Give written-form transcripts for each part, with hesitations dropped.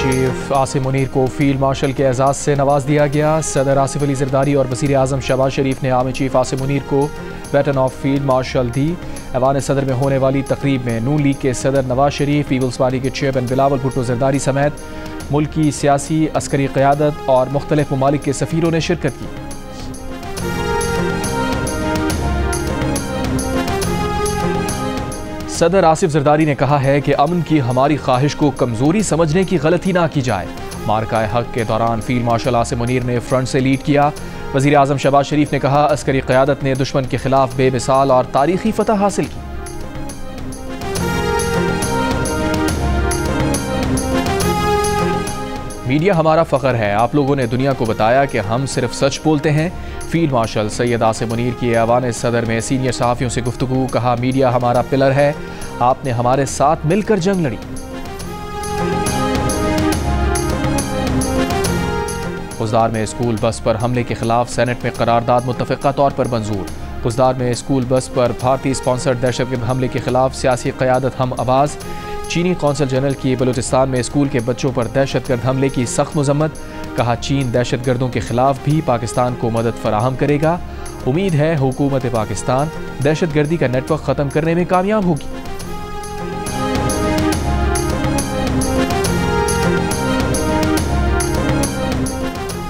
Chief Asim Munir को field marshal के एजाज़ से नवाज दिया गया। सदर आसिफ अली ज़रदारी और वज़ीर आज़म शहबाज शरीफ ने आर्मी चीफ आसिम मुनीर को बैटन ऑफ फील्ड मार्शल दी। ऐवान सदर में होने वाली तकरीब में नून लीग के सदर नवाज शरीफ, पीपल्स पार्टी के चेयरमैन बिलावल भुट्टो ज़रदारी समेत मुल्क की सियासी अस्करी क़यादत और मुख्तलिफ ममालिक के सफ़ीरों ने शिरकत की। सदर आसिफ ज़रदारी ने कहा है कि अमन की हमारी ख्वाहिश को कमज़ोरी समझने की गलती ना की जाए। मार्काए हक के दौरान फील्ड मार्शल आसिम मुनीर ने फ्रंट से लीड किया। वज़ीर आज़म शहबाज शरीफ ने कहा, अस्करी क़यादत ने दुश्मन के खिलाफ बेमिसाल और तारीखी फतह हासिल की। मीडिया हमारा फ़ख्र है। आप लोगों ने दुनिया को बताया कि हम सिर्फ सच बोलते हैं। फील्ड मार्शल सैयद आसिम मुनीर की ऐवान सदर में सीनियर सहाफ़ियों से गुफ्तगू। कहा, मीडिया हमारा पिलर है, आपने हमारे साथ मिलकर जंग लड़ी। खुजदार में स्कूल बस पर हमले के खिलाफ सेनेट में करारदाद मुत्तफ़िक़ा तौर पर मंजूर। खुजदार में स्कूल बस पर भारतीय स्पॉन्सर्ड दहशतगर्द हमले के खिलाफ सियासी क़यादत हम आवाज़। चीनी कौंसल जनरल की बलूचिस्तान में स्कूल के बच्चों पर दहशतगर्द हमले की सख्त मजम्मत। कहा, चीन दहशतगर्दों के खिलाफ भी पाकिस्तान को मदद फराहम करेगा। उम्मीद है हुकूमत पाकिस्तान दहशतगर्दी का नेटवर्क ख़त्म करने में कामयाब होगी।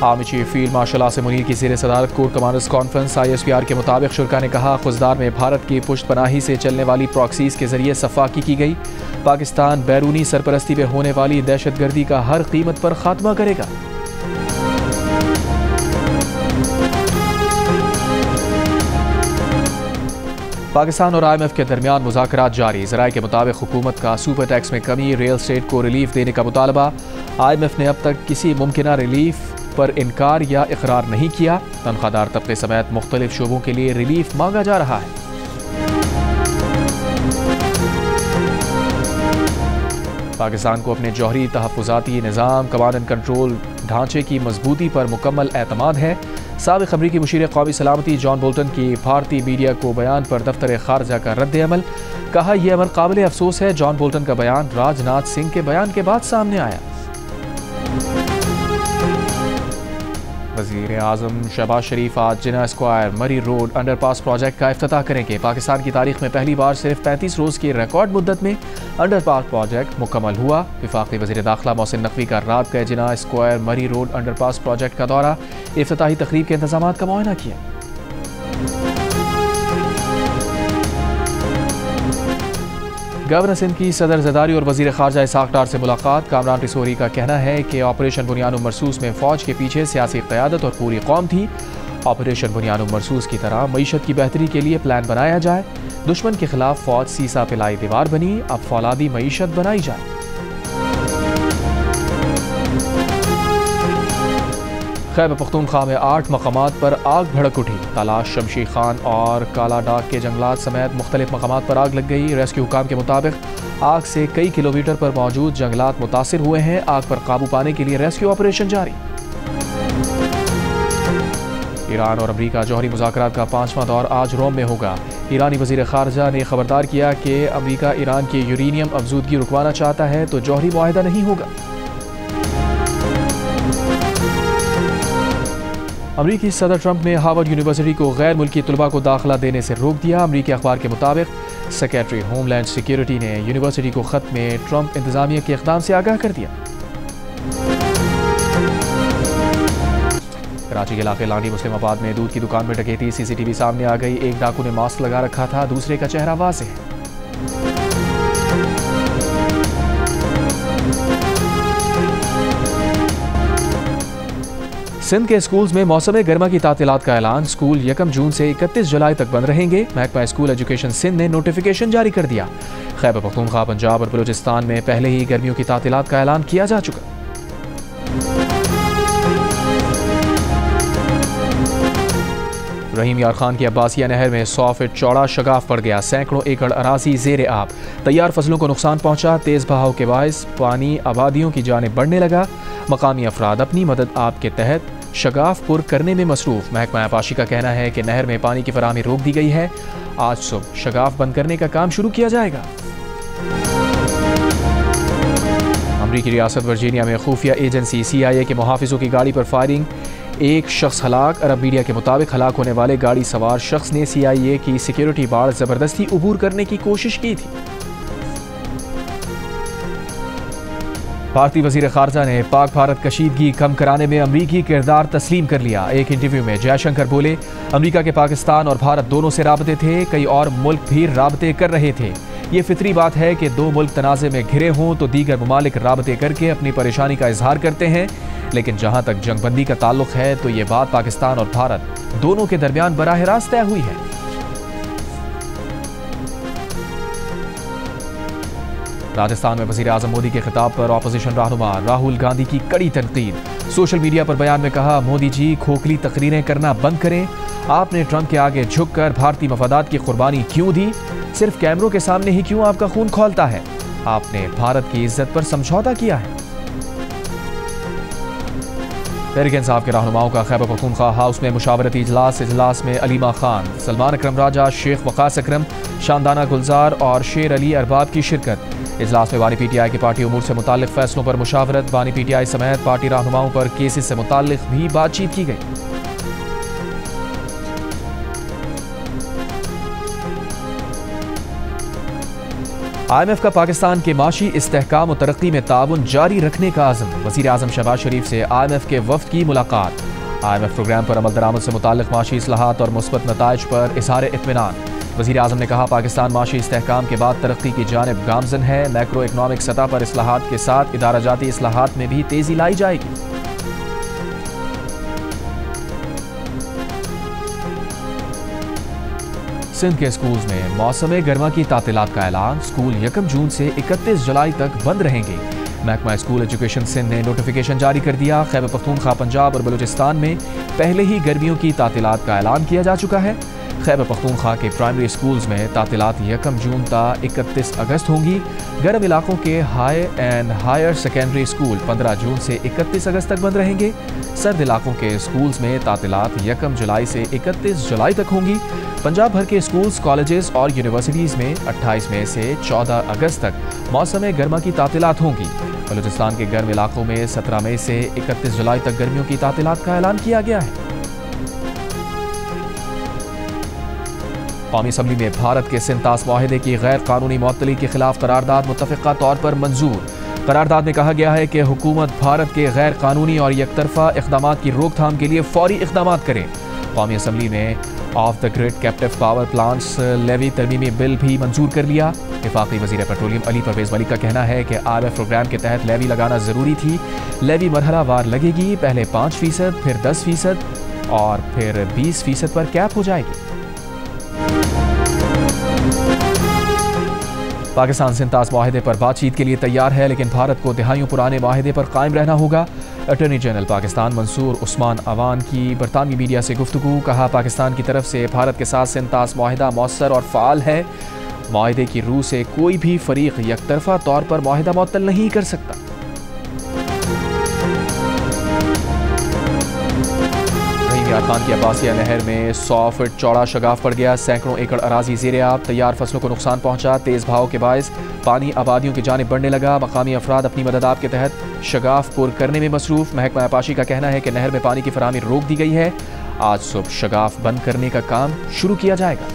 Army chief field marshal Asim Munir की ज़ेर सदारत कोर कमांडर्स कॉन्फ्रेंस। ISPR के मुताबिक शुरका ने कहा, खुजदार में भारत की पुष्ट पनाही से चलने वाली प्रॉक्सीज़ के जरिए सफाकी की गई। पाकिस्तान बैरूनी सरपरस्ती में होने वाली दहशतगर्दी का हर कीमत पर खात्मा करेगा। पाकिस्तान और IMF के दरमियान मुज़ाकरात जारी। ज़राए के मुताबिक हुकूमत का सुपर टैक्स में कमी, रियल स्टेट को रिलीफ देने का मुतालबा। IMF ने अब तक किसी मुमकिना रिलीफ पर इनकार या इकरार नहीं किया। तनख्वाहदार तबके समेत मुख्तलिफ शोबों के लिए रिलीफ मांगा जा रहा है। पाकिस्तान को अपने जौहरी तहफ़्फ़ुज़ाती निज़ाम, कमांड एंड कंट्रोल ढांचे की मजबूती पर मुकम्मल एतमाद है। साबिक़ अमरीकी मुशीर क़ौमी सलामती जॉन बोल्टन की भारतीय मीडिया को बयान पर दफ्तर ख़ारजा का रद्द अमल। कहा, यह अमर काबिल अफसोस है। जॉन बोल्टन का बयान राजनाथ सिंह के बयान के बाद सामने आया। वज़ीर आज़म शहबाज शरीफ आज जिना स्क्वायर मरी रोड अंडरपास प्रोजेक्ट का इफ्तिताह करेंगे। पाकिस्तान की तारीख में पहली बार सिर्फ 35 रोज़ की रिकॉर्ड मुद्दत में अंडरपास प्रोजेक्ट मुकम्मल हुआ। वफाकी वज़ीर दाखिला मोहसिन नकवी का रात गए जिना स्क्वायर मरी रोड अंडरपास प्रोजेक्ट का दौरा, इफ्तिताही तकरीब के इंतजाम का मुआयना किया। गवर्नर सिंध की सदर ज़रदारी और वज़ीर ख़ारजा इसहाक़ डार से मुलाकात। कामरान रिसोरी का कहना है कि ऑपरेशन बुनियान मरसूस में फ़ौज के पीछे सियासी क़यादत और पूरी कौम थी। ऑपरेशन बुनियान मरसूस की तरह मईशत की बेहतरी के लिए प्लान बनाया जाए। दुश्मन के खिलाफ फ़ौज सीसा पिलाई दीवार बनी, अब फौलादी मईशत बनाई जाए। खैबर पख्तूनख्वा में 8 मकामात पर आग भड़क उठी। तलाश, शमशी खान और काला डाक के जंगलात समेत मुख्तलिफ मकामात पर आग लग गई। रेस्क्यू हुकाम के मुताबिक आग से कई किलोमीटर पर मौजूद जंगलात मुतासिर हुए हैं। आग पर काबू पाने के लिए रेस्क्यू ऑपरेशन जारी। ईरान और अमरीका जौहरी मुज़ाकरात का 5वां दौर आज रोम में होगा। ईरानी वज़ीर ख़ारजा ने खबरदार किया कि अमरीका ईरान की यूरेनियम अफजूदगी रुकवाना चाहता है तो जौहरी मुआहिदा नहीं होगा। अमरीकी सदर ट्रंप ने हार्वर्ड यूनिवर्सिटी को गैर मुल्की तलबा को दाखिला देने से रोक दिया। अमरीकी अखबार के मुताबिक सेक्रेटरी होमलैंड सिक्योरिटी ने यूनिवर्सिटी को ख़त में ट्रंप इंतज़ामिया के इक़दाम से आगाह कर दिया। कराची के इलाके लानी मुस्लिमाबाद में दूध की दुकान में डकैती। CCTV सामने आ गई। एक डाकू ने मास्क लगा रखा था, दूसरे का चेहरा वाज़ेह है। सिंध के स्कूल्स में मौसम गर्मा की तातीलात का ऐलान। स्कूल 1 जून से 31 जुलाई तक बंद रहेंगे। महकमा स्कूल एजुकेशन सिंध ने नोटिफिकेशन जारी कर दिया। खैबर पख्तूनख्वा, पंजाब और बलूचिस्तान में पहले ही गर्मियों की तातीलात का ऐलान किया जा चुका। रहीम यार खान की अब्बासिया नहर में 100 फीट चौड़ा शगाफ पड़ गया। सैकड़ों एकड़ अराजी ज़ेरे आब। तैयार फसलों को नुकसान पहुंचा। तेज़ बहाव के बायस पानी आबादियों की जानिब बढ़ने लगा। मकामी अफराद अपनी मदद आप के तहत शगाफ पुर करने में मसरूफ़। महकमा आबाशी का कहना है कि नहर में पानी की फराहमी रोक दी गई है। आज सुबह शगाफ बंद करने का काम शुरू किया जाएगा। अमरीकी रियासत वर्जीनिया में खुफिया एजेंसी CIA के मुहाफिजों की गाड़ी पर फायरिंग, एक शख्स हलाक। अरब मीडिया के मुताबिक हलाक होने वाले गाड़ी सवार शख्स ने CIA की सिक्योरिटी बाड़ जबरदस्ती अबूर करने की कोशिश की थी। भारतीय वजीर खारजा ने पाक भारत कशीदगी कम कराने में अमरीकी किरदार तस्लीम कर लिया। एक इंटरव्यू में जयशंकर बोले, अमरीका के पाकिस्तान और भारत दोनों से राबते थे, कई और मुल्क भी राबते कर रहे थे। ये फितरी बात है कि दो मुल्क तनाज़े में घिरे हों तो दीगर ममालिक राबते करके अपनी परेशानी का इजहार करते हैं, लेकिन जहां तक जंगबंदी का ताल्लुक है तो ये बात पाकिस्तान और भारत दोनों के दरमियान बराह रास्त तय हुई है। राजस्थान में वजीर आजम मोदी के खिताब पर अपोजिशन रहनुमा राहुल गांधी की कड़ी तनकीद। सोशल मीडिया पर बयान में कहा, मोदी जी खोखली तकरीरें करना बंद करें। आपने ट्रंप के आगे झुककर भारतीय मफादात की कुर्बानी क्यों दी? सिर्फ कैमरों के सामने ही क्यों आपका खून खौलता है? आपने भारत की इज्जत पर समझौता किया है। तहरीक इंसाफ के रहनुमाओं का खैबर पख्तूनख्वा हाउस में मुशावरती इजलास में अलीमा खान, सलमान अकरम राजा, शेख वकास अकरम, शानदाना गुलजार और शेर अली अरबाब की शिरकत। इजलास में बानी PTI की पार्टी उमूर से मुताल्लिक फैसलों पर मुशावरत। बानी PTI समेत पार्टी रहनुमाओं पर केसेस से मुताल्लिक भी बातचीत की गई। IMF का पाकिस्तान के माशी इस्तेहकाम और तरक्की में ताउन जारी रखने का आज़म। वज़ीर आज़म शहबाज शरीफ से IMF के वफ्द की मुलाकात। IMF प्रोग्राम पर अमल दरामद से मुताल्लिक माशी इस्लाहात और मुस्बत नताइज पर इज़हार इत्मीनान। वज़ीर आज़म ने कहा, पाकिस्तान माशी इस्तेहकाम के बाद तरक्की की जानिब गामज़न है। मैक्रो इकनॉमिक सतह पर इस्लाहात के साथ इदारा जाती इस्लाहात में भी तेज़ी लाई जाएगी। सिंध के स्कूल्स में मौसम गर्मा की तातीलात का ऐलान। स्कूल 1 जून से 31 जुलाई तक बंद रहेंगे। महकमा स्कूल एजुकेशन सिंध ने नोटिफिकेशन जारी कर दिया। खैबर पख्तूनख्वा, पंजाब और बलूचिस्तान में पहले ही गर्मियों की तातीलात का ऐलान किया जा चुका है। खैबर पख्तूनख्वा के प्राइमरी स्कूल्स में तातीलात 1 जून ता 31 अगस्त होंगी। गर्म इलाकों के high and higher secondary school 15 जून से 31 अगस्त तक बंद रहेंगे। सर्द इलाकों के स्कूल्स में तातीलात 1 जुलाई से 31 जुलाई तक होंगी। पंजाब भर के स्कूल्स, कॉलेजेस और यूनिवर्सिटीज़ में 28 मई से 14 अगस्त तक मौसम गर्मा की तातीलात होंगी। बलूचिस्तान के गर्म इलाकों में 17 मई से 31 जुलाई तक गर्मियों की तातीलात का ऐलान किया गया है। कौमी असम्बली में भारत के सिंतास मुआहिदे की गैर कानूनी मुअत्तली के खिलाफ करारदाद मुत्तफ़िक़ा तौर पर मंजूर। करारदाद में कहा गया है कि हुकूमत भारत के गैर कानूनी और यकतरफा इक़दामात की रोकथाम के लिए फौरी इक़दामात करे। कौमी असम्बली ने off the grid captive power plants levy तरमीमी बिल भी मंजूर कर लिया। वफाकी वज़ीर पेट्रोलियम अली परवेज़ मलिक का कहना है कि IMF प्रोग्राम के तहत लेवी लगाना ज़रूरी थी। लेवी मरहलावार लगेगी, पहले 5%, फिर 10% और फिर 20% पर कैप हो जाएगी। पाकिस्तान सिंतास मुआहिदे पर बातचीत के लिए तैयार है, लेकिन भारत को दिहाइयों पुराने मुआहिदे पर कायम रहना होगा। अटॉर्नी जनरल पाकिस्तान मंसूर उस्मान अवान की बरतानवी मीडिया से गुफ्तगू। कहा, पाकिस्तान की तरफ से भारत के साथ सिंतास मुआहिदा मौसर और फ़ाल है। मुआहिदे की रूह से कोई भी फरीक यकतरफा तौर पर मुआहिदा मुअत्तल नहीं कर सकता। खान की अब्बासिया नहर में 100 फीट चौड़ा शगाफ पड़ गया। सैकड़ों एकड़ अराजी ज़ेरे आब, तैयार फसलों को नुकसान पहुंचा। तेज़ बहाव के बायस पानी आबादियों की जानिब बढ़ने लगा। मकामी अफराद अपनी मदद आप के तहत शगाफ पुर करने में मसरूफ। महकमा आपाशी का कहना है कि नहर में पानी की फराहमी रोक दी गई है। आज सुबह शगाफ बंद करने का काम शुरू किया जाएगा।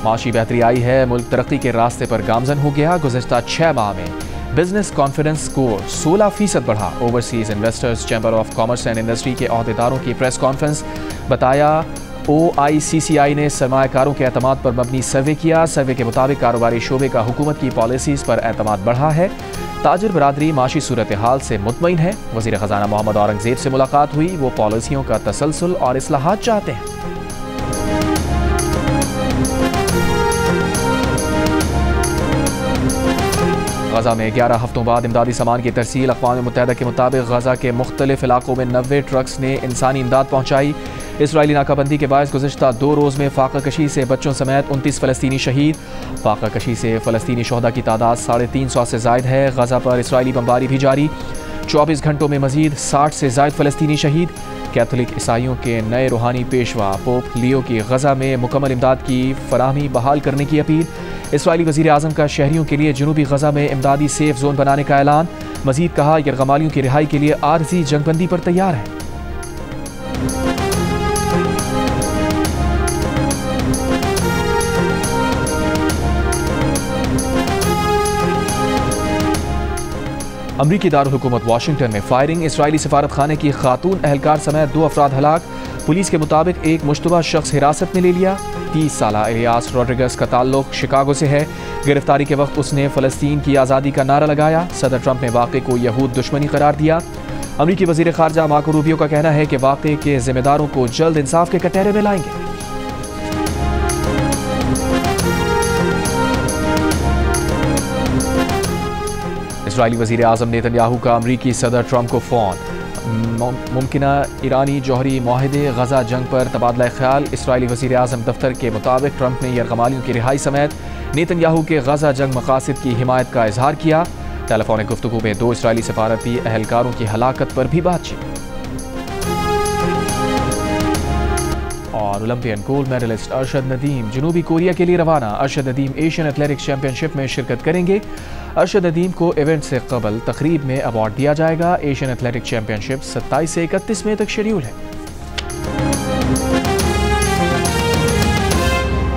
माशी बेहतरी आई है, मुल्क तरक्की के रास्ते पर गामजन हो गया। गुज़श्ता 6 माह में बिजनेस कॉन्फिडेंस स्कोर 16% बढ़ा। Overseas investors chamber of commerce and industry के अहदेदारों की प्रेस कॉन्फ्रेंस। बताया, OICCI ने सरमायाकारों के एतमाद पर मबनी सर्वे किया। सर्वे के मुताबिक कारोबारी शोबे का हुकूमत की पॉलिसीज़ पर एतमाद बढ़ा है। ताजिर बरादरी माशी सूरत हाल से मुतमईन है। वज़ीर ख़जाना मोहम्मद औरंगज़ेब से मुलाकात हुई। वो पॉलिसियों का तसलसल और इस्लाहात चाहते हैं। गजा में 11 हफ्तों बाद इमदादी सामान की तरसील। अक़वाम मुत्तहिदा के मुताबिक गजा के मुख्तलिफ इलाकों में 90 ट्रक्स ने इंसानी इमदाद पहुँचाई। इसराइली नाकाबंदी के बायस गुज़श्ता 2 रोज़ में फाका कशी से बच्चों समेत 29 फ़लस्तीनी शहीद। फाका कशी से फ़लस्तीनी शोहदा की तादाद 350 से ज़ायद है। गजा पर इसराइली बमबारी भी जारी। 24 घंटों में मजीद 60 से ज़ायद फ़लस्तीनी शहीद। कैथोलिक ईसाइयों के नए रूहानी पेशवा पोप लियो की गजा में मुकम्मल इमदाद की फराहमी बहाल करने की अपील। इसराइली वज़ीर आज़म का शहरियों के लिए जनूबी गजा में इमदादी सेफ जोन बनाने का ऐलान। मजीद कहा, यरगमालियों की रिहाई के लिए आरजी जंगबंदी पर तैयार है। अमरीकी दारुल हुकूमत वाशिंगटन में फायरिंग, इसराइली सफारत खाने की खातून एहलकार समेत 2 अफराद हलाक। पुलिस के मुताबिक एक मुश्तबा शख्स हिरासत में ले लिया। 30 साला इलियास रोड्रिगस का ताल्लुक शिकागो से है। गिरफ्तारी के वक्त उसने फ़लस्तीन की आज़ादी का नारा लगाया। सदर ट्रंप ने वाक़े को यहूद दुश्मनी करार दिया। अमरीकी वज़ीर ख़ारजा मार्को रूबियो का कहना है कि वाक़े के ज़िम्मेदारों को जल्द इंसाफ के कटहरे में लाएंगे। इसराइली वज़ीर आज़म नेतन्याहू का अमरीकी सदर ट्रंप को फ़ोन। मुमकिना ईरानी जौहरी मुआहदे गजा जंग पर तबादला ख्याल। इसराइली वज़ीर आज़म दफ्तर के मुताबिक ट्रंप ने यरगमालियों की रिहाई समेत नेतन्याहू के गजा जंग मकासद की हिमायत का इजहार किया। टेलीफोनिक गुफ्तगू में 2 इसराइली सफारती एहलकारों की हलाकत पर भी बातचीत। और Olympian gold medallist Arshad Nadeem जनूबी कोरिया के लिए रवाना। Arshad Nadeem Asian athletics championship में शिरकत करेंगे। अरशद नदीम को इवेंट से कबल तकरीब में अवार्ड दिया जाएगा। एशियन एथलेटिक्स चैंपियनशिप 27 से 31 मई तक शेड्यूल है।